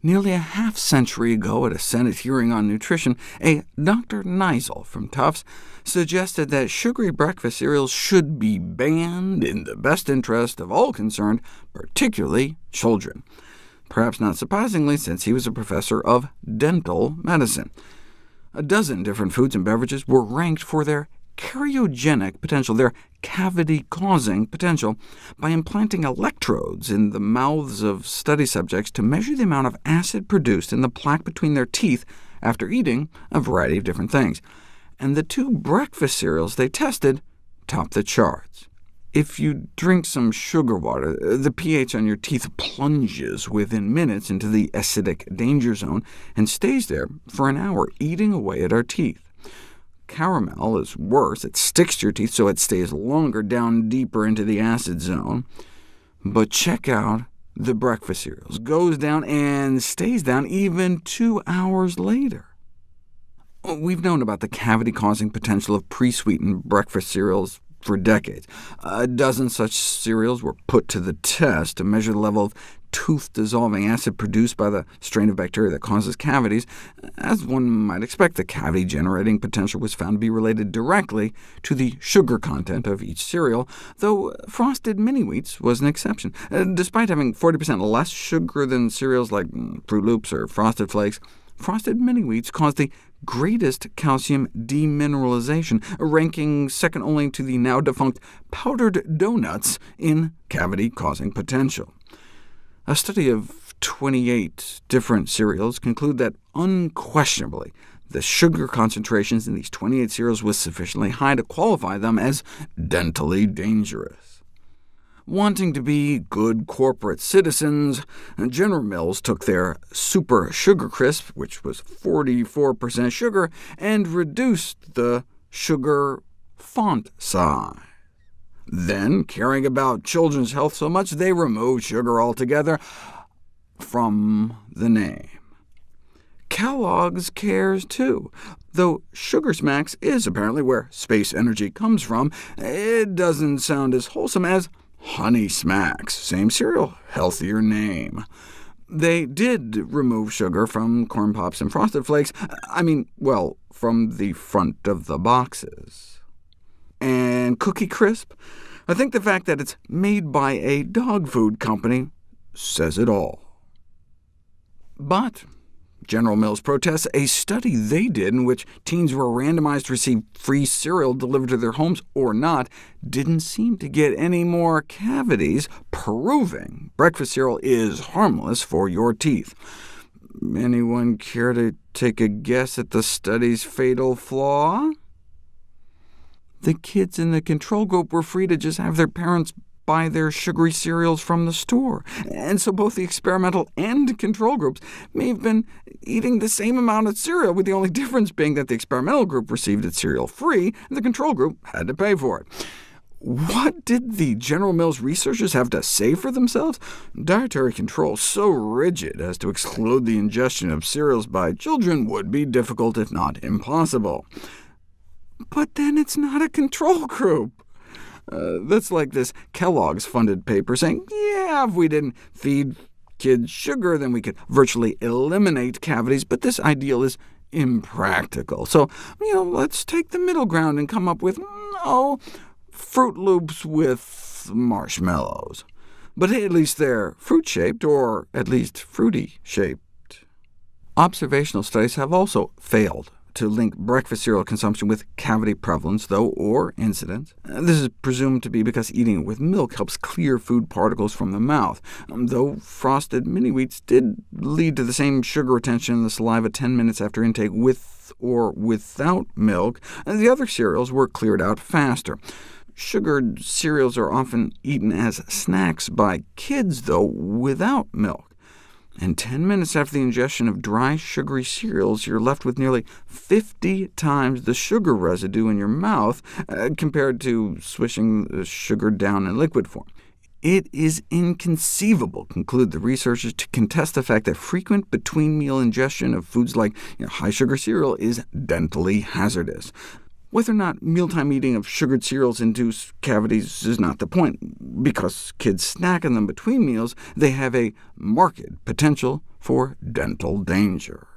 Nearly a half-century ago at a Senate hearing on nutrition, a Dr. Neisel from Tufts suggested that sugary breakfast cereals should be banned in the best interest of all concerned, particularly children. Perhaps not surprisingly, since he was a professor of dental medicine. A dozen different foods and beverages were ranked for their cariogenic potential, their cavity-causing potential, by implanting electrodes in the mouths of study subjects to measure the amount of acid produced in the plaque between their teeth after eating a variety of different things. And the two breakfast cereals they tested topped the charts. If you drink some sugar water, the pH on your teeth plunges within minutes into the acidic danger zone and stays there for an hour, eating away at our teeth. Caramel is worse. It sticks to your teeth, so it stays longer, down deeper into the acid zone. But check out the breakfast cereals. Goes down and stays down even 2 hours later. We've known about the cavity-causing potential of pre-sweetened breakfast cereals for decades. A dozen such cereals were put to the test to measure the level of tooth-dissolving acid produced by the strain of bacteria that causes cavities. As one might expect, the cavity-generating potential was found to be related directly to the sugar content of each cereal, though Frosted Mini-Wheats was an exception. Despite having 40% less sugar than cereals like Froot Loops or Frosted Flakes, Frosted Mini-Wheats caused the greatest calcium demineralization, ranking second only to the now-defunct powdered donuts in cavity-causing potential. A study of 28 different cereals concluded that unquestionably the sugar concentrations in these 28 cereals was sufficiently high to qualify them as dentally dangerous. Wanting to be good corporate citizens, General Mills took their Super Sugar Crisp, which was 44% sugar, and reduced the sugar font size. Then, caring about children's health so much, they removed sugar altogether from the name. Kellogg's cares too. Though Sugar Smacks is apparently where space energy comes from, it doesn't sound as wholesome as Honey Smacks. Same cereal, healthier name. They did remove sugar from Corn Pops and Frosted Flakes. From the front of the boxes. And Cookie Crisp? I think the fact that it's made by a dog food company says it all. But General Mills protests a study they did in which teens were randomized to receive free cereal delivered to their homes or not didn't seem to get any more cavities, proving breakfast cereal is harmless for your teeth. Anyone care to take a guess at the study's fatal flaw? The kids in the control group were free to just have their parents buy their sugary cereals from the store, and so both the experimental and control groups may have been eating the same amount of cereal, with the only difference being that the experimental group received its cereal free, and the control group had to pay for it. What did the General Mills researchers have to say for themselves? Dietary control so rigid as to exclude the ingestion of cereals by children would be difficult, if not impossible. But then it's not a control group. That's like this Kellogg's funded paper saying, yeah, if we didn't feed kids sugar, then we could virtually eliminate cavities, but this ideal is impractical. So, let's take the middle ground and come up with, Froot Loops with marshmallows. But hey, at least they're fruit-shaped, or at least fruity-shaped. Observational studies have also failed to link breakfast cereal consumption with cavity prevalence, or incidence. This is presumed to be because eating it with milk helps clear food particles from the mouth, though Frosted Mini-Wheats did lead to the same sugar retention in the saliva 10 minutes after intake with or without milk, and the other cereals were cleared out faster. Sugared cereals are often eaten as snacks by kids, though, without milk. And 10 minutes after the ingestion of dry, sugary cereals, you're left with nearly 50 times the sugar residue in your mouth, compared to swishing the sugar down in liquid form. It is inconceivable, conclude the researchers, to contest the fact that frequent between-meal ingestion of foods like high-sugar cereal is dentally hazardous. Whether or not mealtime eating of sugared cereals induce cavities is not the point. Because kids snack on them between meals, they have a marked potential for dental danger.